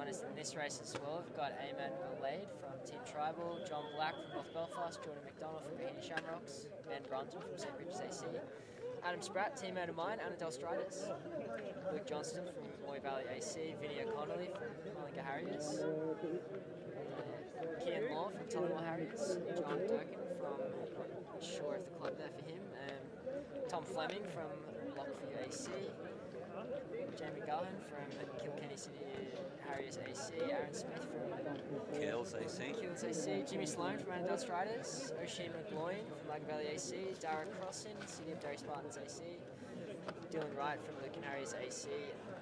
join us in this race as well. We've got Eamon Belade from Team Tribal, John Black from North Belfast, Jordan McDonald from Heaney Shamrocks, Ben Brunton from St. Bridges AC, Adam Spratt, teammate of mine, Annadelle Striders, Luke Johnston from Moy Valley AC, Vinnie O'Connolly from Mullingar Harriers, Kian Law from Tullamore Harriers, John Durkin from, not sure if the club there for him, Tom Fleming from Lockview AC, Jamie Gahan from Kilkenny City Harriers AC, Aaron Smith from Kills AC, Jimmy Sloan from Annandale Striders, Oisin McGloin from Lagan Valley AC, Dara Crossan, City of Derry Spartans AC, Dylan Wright from Lucan Harriers AC,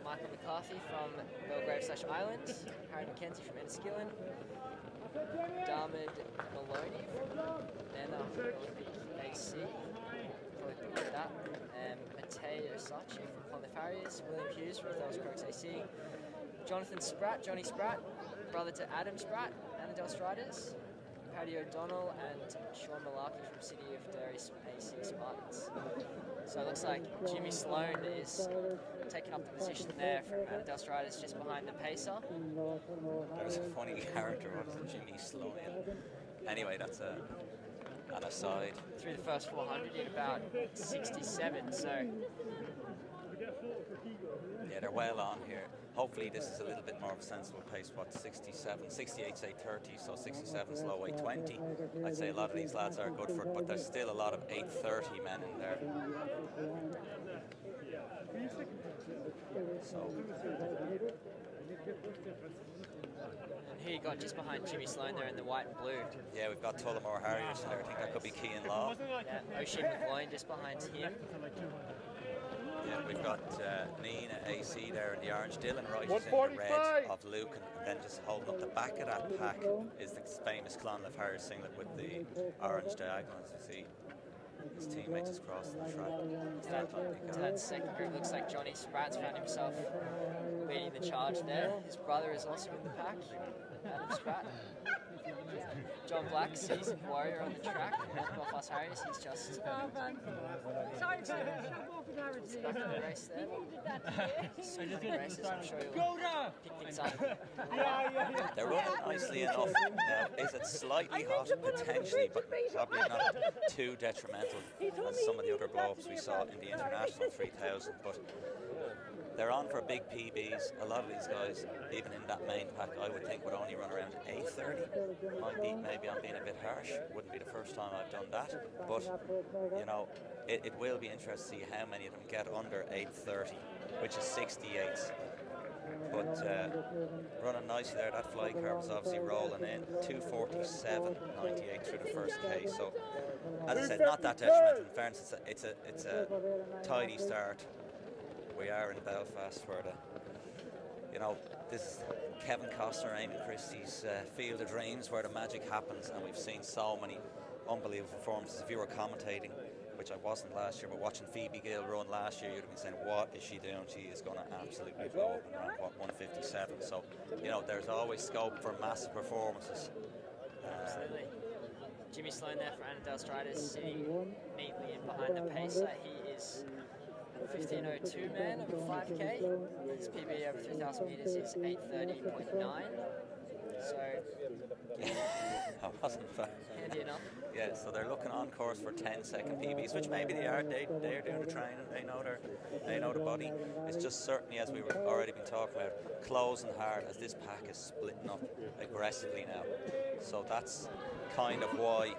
Michael McCarthy from Belgrave/Island, Harry McKenzie from Enniskillen, Darmid Maloney from Nana Olympic AC, probably picked that, Matei Osachi from Clonliffe Harriers, William Hughes from Thales Crokes AC, Jonathan Spratt, Johnny Spratt, brother to Adam Spratt, Annandale Striders, Paddy O'Donnell and Sean Malarkey from City of Derry AC Spartans. So it looks like Jimmy Sloan is taking up the position there from Annandale Striders just behind the pacer. There's a funny character on Jimmy Sloan. Anyway, that's an aside. Through the first 400 in about 67, so... Yeah, they're well on here. Hopefully this is a little bit more of a sensible pace. What, 67, 68's 8:30, so 67's low 8:20. I'd say a lot of these lads are good for it, but there's still a lot of 8:30 men in there. So... And here you got just behind Jimmy Sloan there in the white and blue. Yeah, we've got Tullamore Harriers there. I think that could be Cian Law. Yeah, Oisin McGloin just behind him. Yeah, we've got Nina AC there in the orange. Dylan Wright is in the red of Lucan, and then just holding up the back of that pack is the famous Clonliffe Harriers singlet with the orange diagonal, as you see. His teammate just crossing the track. To that second group, looks like Johnny Spratt's found himself leading the charge there. His brother is also in the pack, Adam Spratt. John Black, seasoned warrior on the track, North Belfast Harriers. He's just back in the race there. So many races, I'm sure you'll pick things up. They're running nicely enough. Now, is it slightly hot? Potentially, but probably not too detrimental as some of the other blow-ups we saw in the International 3000. But they're on for big PBs. A lot of these guys, even in that main pack, I would think would only run around 8:30. Maybe I'm being a bit harsh. Wouldn't be the first time I've done that. But, you know, it will be interesting to see how many of them get under 8:30, which is 68. But running nicely there. That fly car was obviously rolling in. 2:47.98 through the first K. So, as I said, not that detrimental. In fairness, it's a tidy start. We are in Belfast where this is Kevin Costner, Eamon Christie's Field of Dreams, where the magic happens, and we've seen so many unbelievable performances. If you were commentating, which I wasn't last year, but watching Phoebe Gill run last year, you'd have been saying, what is she doing? She is going to absolutely blow up and run, 157. So, there's always scope for massive performances. Absolutely. Jimmy Sloan there for Annandale Striders, sitting neatly in behind the pacer. He is 15:02 man of a 5K. His PB over 3,000 metres is 8:30.9. So, that wasn't fast. Handy enough. Yeah, so they're looking on course for 10-second PBs, which maybe they are. They're doing the training. They know the body. It's just certainly, as we were already been talking about, closing hard as this pack is splitting up aggressively now. So that's kind of why,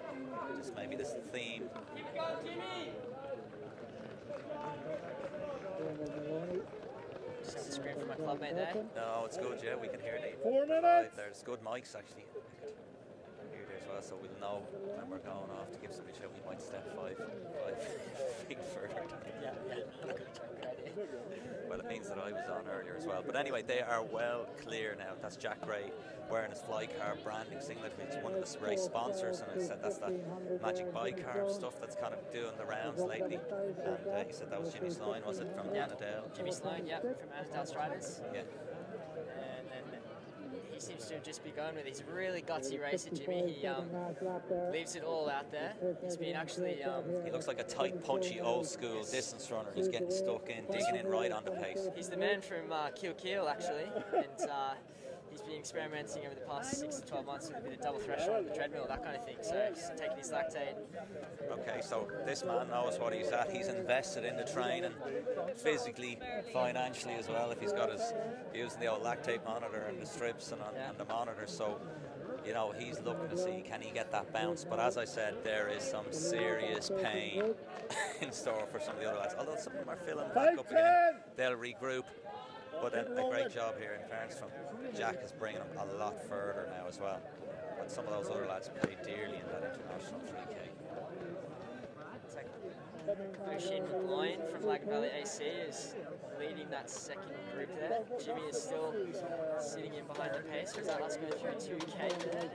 just maybe this theme. Keep it going, Jimmy. Just have the screen for my clubmate there. No, it's good, yeah, we can hear the 4 minutes. There's good mics actually. Here there as well, so we'll know when we're going off to give somebody a shout. We might step five feet further. Yeah. Well, it means that I was on earlier as well. But anyway, they are well clear now. That's Jack Gray wearing his fly car branding singlet, which is one of the race sponsors, and I said that's that magic bicarb stuff that's kind of doing the rounds lately. And he said that was Jimmy Sloan, was it, from Annandale? Jimmy Sloan, from Annandale Striders. Yeah. And then he seems to have just begun with his really gutsy racer, Jimmy. He leaves it all out there. He's been actually... he looks like a tight, punchy, old-school distance runner who's getting stuck in, digging in right on the pace. He's the man from Kilkeel, actually. And he's been experimenting over the past 6 to 12 months with a bit of double threshold on the treadmill, that kind of thing. So he's taking his lactate. Okay, so this man knows what he's at. He's invested in the training, physically, financially as well. If he's got his using the old lactate monitor and the strips and the monitor, so you know he's looking to see can he get that bounce. But as I said, there is some serious pain in store for some of the other lads. Although some of them are filling back up again, they'll regroup. But a great job here in fairness from Jack is bringing them a lot further now as well. But some of those other lads paid dearly in that international 3K. Oisin McGloin from Lagan Valley AC is leading that second group there. Jimmy is still sitting in behind the pace as that last go through 2K there.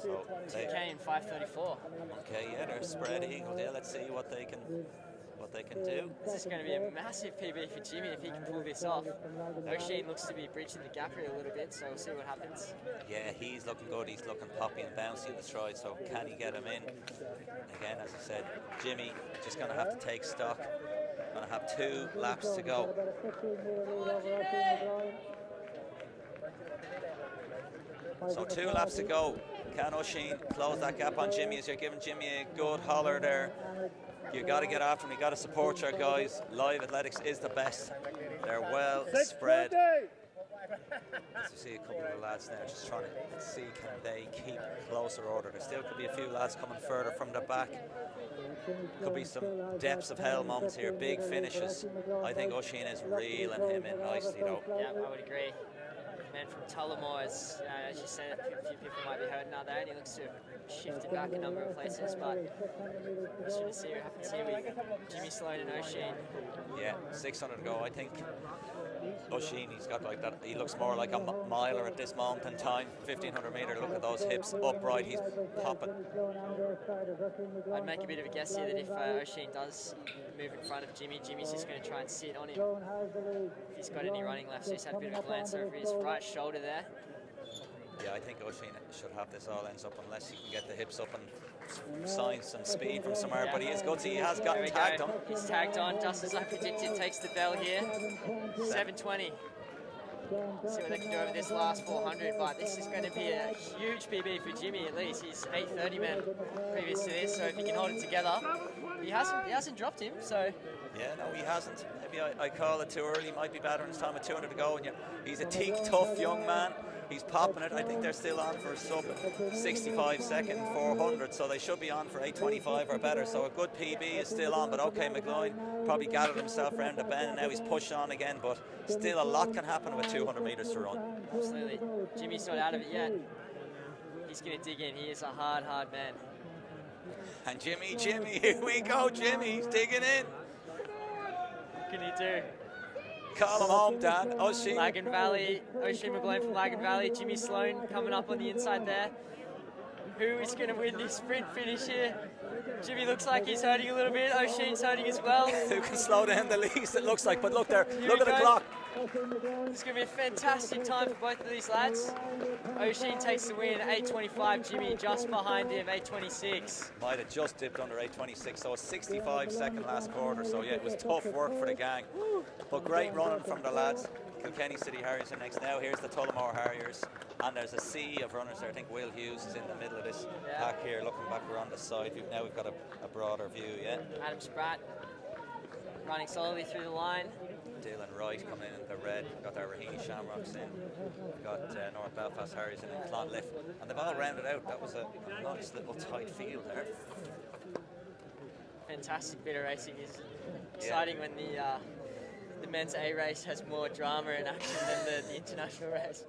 So 2K in 5:34. Okay, yeah, they're spread eagles. Yeah, let's see what they can do. This is going to be a massive PB for Jimmy if he can pull this off. Oisin looks to be bridging the gap here a little bit, so we'll see what happens. Yeah, he's looking good. He's looking poppy and bouncy in the stride, so can he get him in? Again, as I said, Jimmy just going to have to take stock. Going to have 2 laps to go. So 2 laps to go. Can Oisin close that gap on Jimmy as you're giving Jimmy a good holler there? You've got to get after him, you've got to support your guys. Live Athletics is the best. They're well spread. As you see a couple of lads now just trying to see can they keep closer order. There still could be a few lads coming further from the back. Could be some depths of hell moments here, big finishes. I think Oisin is reeling him in nicely though. Yeah, I would agree. Man from Tullamore, as you said, a few people might be hurting out there, and he looks to have shifted back a number of places, but we're just going to see what happens here with Jimmy Sloan and Oisin. Yeah, 600 to go. I think Oisin, he's got like that, he looks more like a miler at this moment in time. 1500 metre, look at those hips upright, he's popping. I'd make a bit of a guess here that if Oisin does move in front of Jimmy, Jimmy's just going to try and sit on him. If he's got any running left, so he's had a bit of a glance over his right shoulder there. Yeah, I think Oisin should have this all ends up unless he can get the hips up and signs some speed from somewhere, but he is good. He has gotten tagged on. He's tagged on, just as I predicted, takes the bell here. 720. See what they can do over this last 400, but this is going to be a huge PB for Jimmy at least. He's 8:30 man previous to this, so if he can hold it together, he hasn't dropped him, so. Yeah, no, he hasn't. Maybe I call it too early. Might be better in his time with 200 to go. And he's a teak tough young man. He's popping it. I think they're still on for a sub 65 second 400, so they should be on for 825 or better. So a good PB is still on, but okay, McGloin probably gathered himself around the bend and now he's pushed on again, but still a lot can happen with 200 metres to run. Absolutely. Jimmy's not out of it yet. He's going to dig in. He is a hard man. And Jimmy, here we go, Jimmy, he's digging in. What can he do? Call him home, Dan. Oisin. Lagan Valley, Oisin McGloin from Lagan Valley, Jimmy Sloan coming up on the inside there. Who is going to win this sprint finish here? Jimmy looks like he's hurting a little bit. Oisin's hurting as well. Who can slow down the least, it looks like. But look there, look at the clock. It's going to be a fantastic time for both of these lads. Oisin takes the win at 8:25. Jimmy just behind him, 8:26. Might have just dipped under 8:26, so a 65-second last quarter. So yeah, it was tough work for the gang. But great running from the lads. Kilkenny City Harriers are next. Now here's the Tullamore Harriers. And there's a sea of runners there. I think Will Hughes is in the middle of this pack here. Looking back, we're on the side. Now we've got a broader view, yeah. Adam Spratt running solidly through the line. Dylan Wright coming in the red. We've got our Raheny Shamrocks in. We've got North Belfast Harriers in Clonliff. And they've all rounded out. That was a nice little tight field there. Fantastic bit of racing. Is exciting when the men's A race has more drama and action than the international race.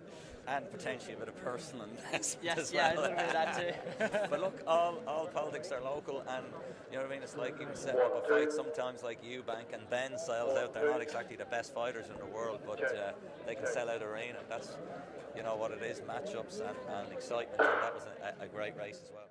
And potentially a bit of personal investment yes, as yeah, well. a little bit of that too. But look, all politics are local, and you know what I mean. It's like even setting up a fight. Sometimes like Eubank and Ben styles out. They're not exactly the best fighters in the world, but they can sell out arena. That's what it is. Matchups and excitement, and that was a great race as well.